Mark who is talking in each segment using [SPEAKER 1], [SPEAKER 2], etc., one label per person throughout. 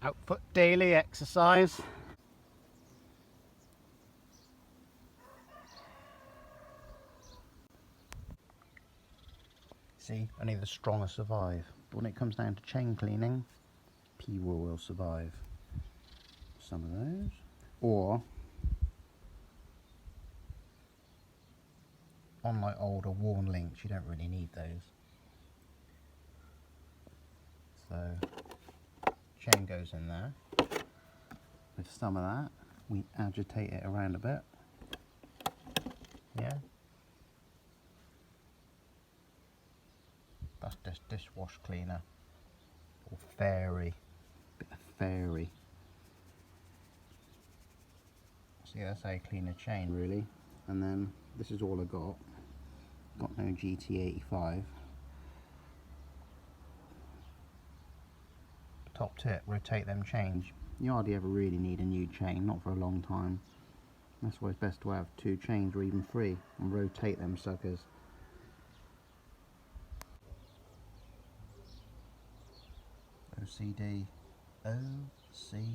[SPEAKER 1] Output daily exercise. See, only the stronger survive. But when it comes down to chain cleaning, P-Raw will survive. Some of those. Or, on like older worn links, you don't really need those. So, chain goes in there. With some of that, we agitate it around a bit. Yeah. That's just dishwash cleaner. Or fairy. Bit of fairy. See, that's how you clean a chain really. And then this is all I got. Got no GT85. Top tip, rotate them chains. You hardly ever really need a new chain, not for a long time. That's why it's best to have 2 chains or even 3 and rotate them suckers. OCD. OCD.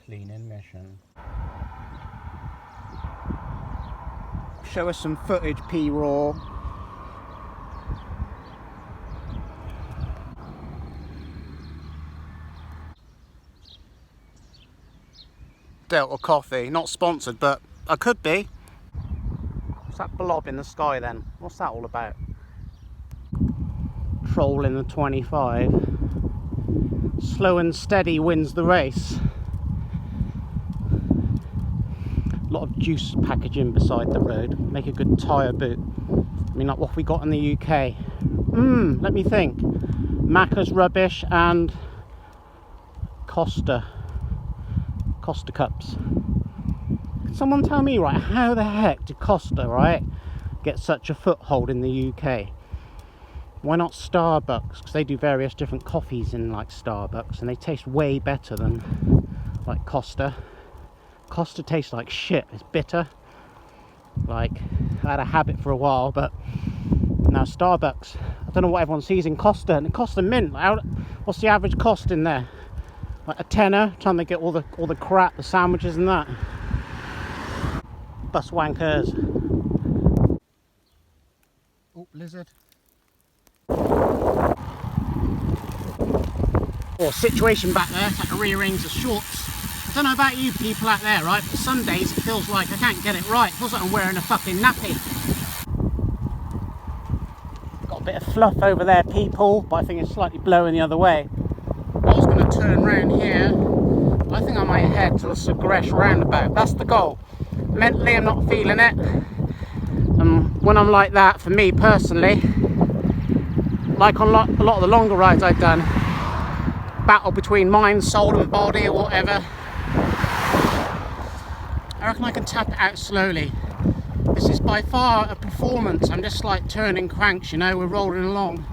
[SPEAKER 1] Cleaning mission. Show us some footage, P-Raw. Delta Coffee, not sponsored, but I could be. What's that blob in the sky then? What's that all about? Trolling the 25. Slow and steady wins the race. A lot of juice packaging beside the road. Make a good tyre boot. I mean, like what we got in the UK. Let me think. Macca's rubbish and Costa cups. Can someone tell me, right, how the heck did Costa, right, get such a foothold in the UK? Why not Starbucks? Because they do various different coffees in like Starbucks and they taste way better than like Costa. Costa tastes like shit. It's bitter. Like, I had a habit for a while, but now Starbucks, I don't know what everyone sees in Costa, and it costs a mint. What's the average cost in there? Like a tenner, trying to get all the crap, the sandwiches and that. Bus wankers. Oh, lizard. Oh, situation back there. Had to rearrange the shorts. I don't know about you people out there, right? But some days it feels like I can't get it right. It feels like I'm wearing a fucking nappy. Got a bit of fluff over there, people, but I think it's slightly blowing the other way. I was going to turn around here. I think I might head to the Sagresh roundabout. That's the goal. Mentally, I'm not feeling it. When I'm like that, for me personally, like on a lot of the longer rides I've done, battle between mind, soul and body or whatever, I reckon I can tap it out slowly. This is by far a performance. I'm just like turning cranks, you know, we're rolling along.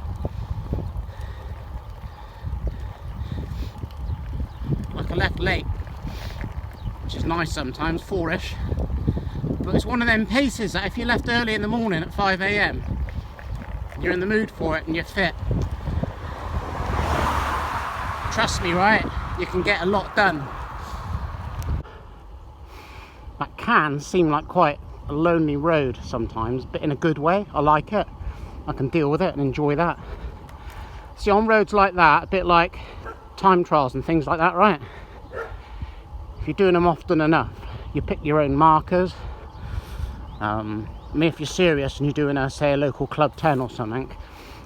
[SPEAKER 1] Like I left late, which is nice sometimes, 4ish. But it's one of them paces that if you left early in the morning at 5 AM, you're in the mood for it and you're fit. Trust me, right? You can get a lot done. That can seem like quite a lonely road sometimes, but in a good way. I like it. I can deal with it and enjoy that. See, on roads like that, a bit like time trials and things like that, right? If you're doing them often enough, you pick your own markers. I mean, if you're serious and you're doing say a local Club 10 or something,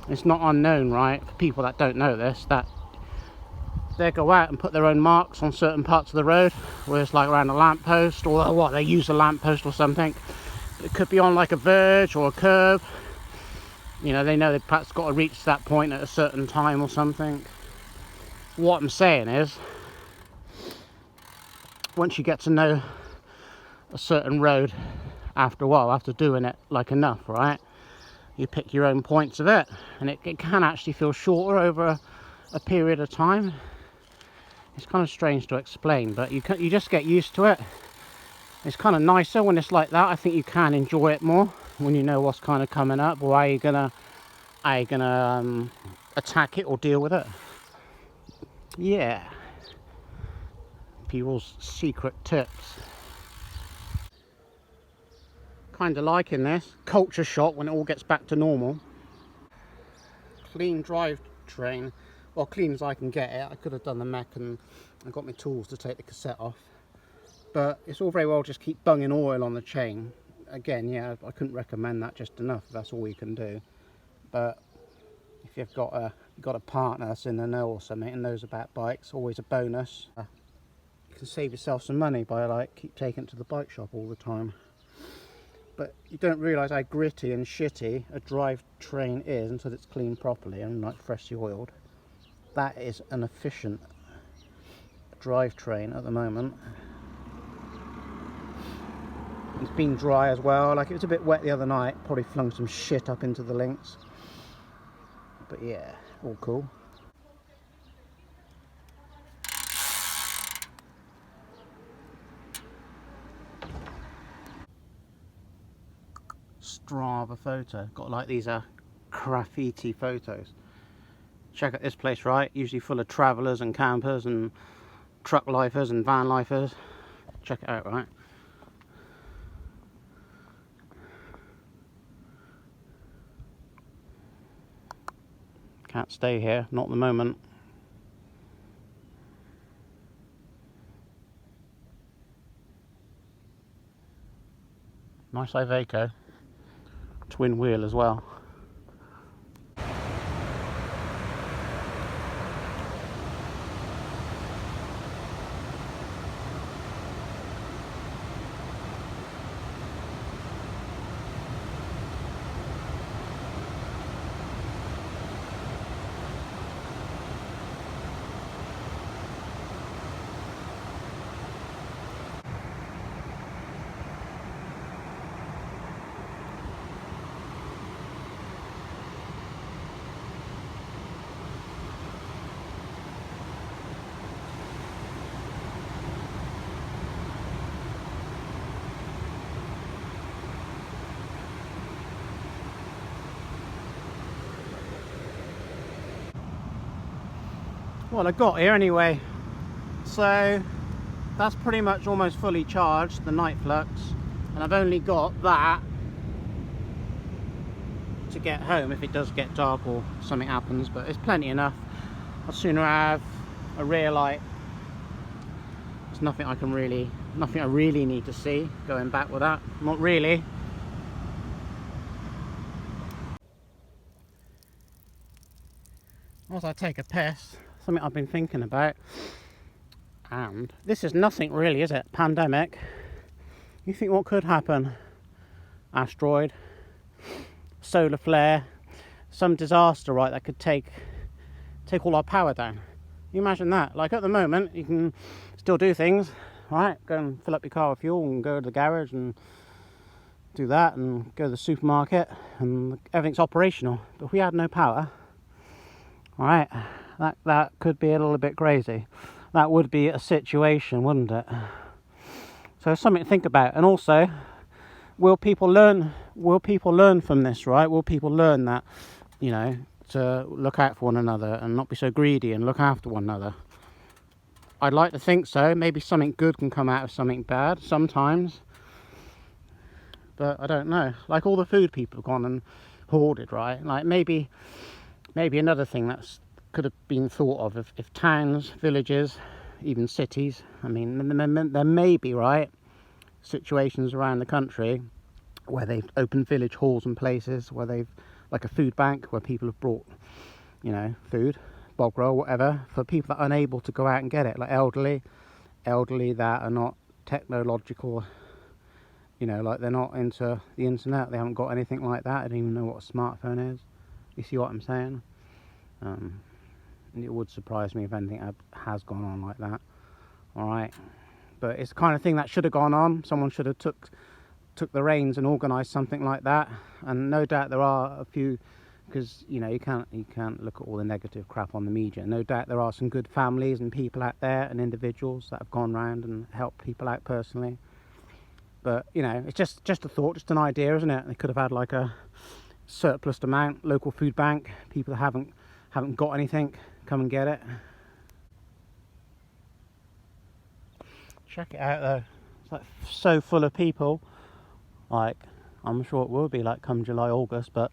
[SPEAKER 1] it's not unknown, right, for people that don't know this, that they go out and put their own marks on certain parts of the road, where it's like around a lamppost, or what, they use a lamppost or something. It could be on like a verge or a curb. You know, they know they've perhaps got to reach that point at a certain time or something. What I'm saying is, once you get to know a certain road, after a while, after doing it like enough, right, you pick your own points of it, and it can actually feel shorter over a period of time. It's kind of strange to explain, but you just get used to it. It's kind of nicer when it's like that. I think you can enjoy it more when you know what's kind of coming up. Why are you gonna attack it or deal with it? Yeah, people's secret tips. Kind of liking this culture shock when it all gets back to normal. Clean drivetrain, well, clean as I can get it. I could have done the mech and I got my tools to take the cassette off, but it's all very well just keep bunging oil on the chain. Again, yeah, I couldn't recommend that just enough if that's all you can do. But if you've got a partner that's in the know or something and knows about bikes, always a bonus. You can save yourself some money by like keep taking it to the bike shop all the time. But you don't realise how gritty and shitty a drivetrain is until it's cleaned properly and like freshly oiled. That is an efficient drivetrain at the moment. It's been dry as well. Like, it was a bit wet the other night, probably flung some shit up into the links. But yeah, all cool. Strava photo. Got like these graffiti photos. Check out this place, right? Usually full of travellers and campers and truck lifers and van lifers. Check it out, right? Can't stay here, not at the moment. Nice Iveco. Twin wheel as well. Well, I got here anyway, so that's pretty much almost fully charged, the night flux, and I've only got that to get home if it does get dark or something happens, but it's plenty enough. I'd sooner have a rear light. There's nothing I really need to see going back with that, not really. As I take a piss, something I've been thinking about, and this is nothing really, is it? Pandemic. You think what could happen? Asteroid, solar flare, some disaster, right, that could take all our power down. You imagine that? Like, at the moment you can still do things, right? Go and fill up your car with fuel and go to the garage and do that and go to the supermarket and everything's operational. But if we had no power, all right, that could be a little bit crazy. That would be a situation, wouldn't it? So something to think about. And also, will people learn from this, right? Will people learn that, you know, to look out for one another and not be so greedy and look after one another? I'd like to think so. Maybe something good can come out of something bad sometimes, but I don't know. Like, all the food people have gone and hoarded, right? Like, maybe another thing that's could have been thought of if towns, villages, even cities, I mean, there may be, right, situations around the country where they've opened village halls and places where they've, like a food bank, where people have brought, you know, food, bog roll, whatever, for people that are unable to go out and get it, like elderly that are not technological, you know, like they're not into the internet, they haven't got anything like that, I don't even know what a smartphone is. You see what I'm saying? It would surprise me if anything has gone on like that. All right, but it's the kind of thing that should have gone on. Someone should have took the reins and organised something like that. And no doubt there are a few, because you know you can't look at all the negative crap on the media. No doubt there are some good families and people out there and individuals that have gone round and helped people out personally. But you know, it's just a thought, just an idea, isn't it? They could have had like a surplus amount, local food bank. People that haven't got anything, come and get it. Check it out though. It's like so full of people. Like, I'm sure it will be like come July, August, but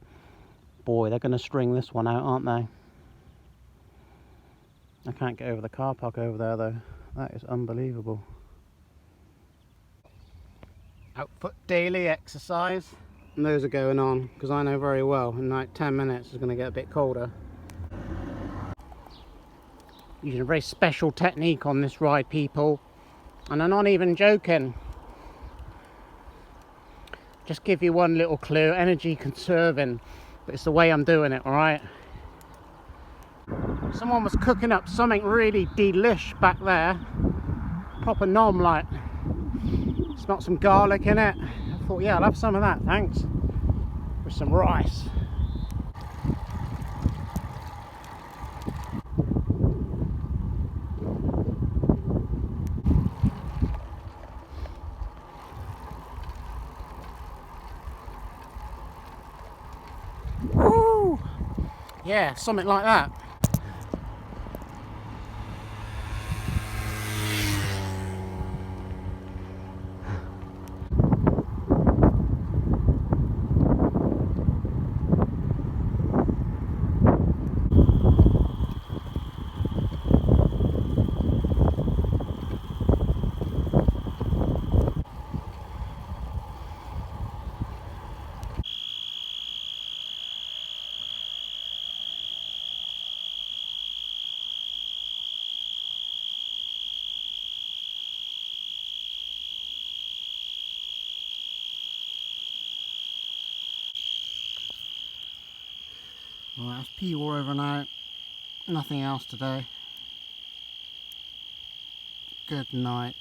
[SPEAKER 1] boy, they're going to string this one out, aren't they? I can't get over the car park over there though. That is unbelievable. Outfoot daily exercise. And those are going on because I know very well in like 10 minutes it's going to get a bit colder. Using a very special technique on this ride, people. And I'm not even joking. Just give you one little clue, energy conserving, but it's the way I'm doing it, alright? Someone was cooking up something really delish back there. Proper nom like. Smelt some garlic in it. I thought, yeah, I'll have some of that, thanks. With some rice. Woo! Yeah, something like that. Well, that's P-War over now. Nothing else today. Good night.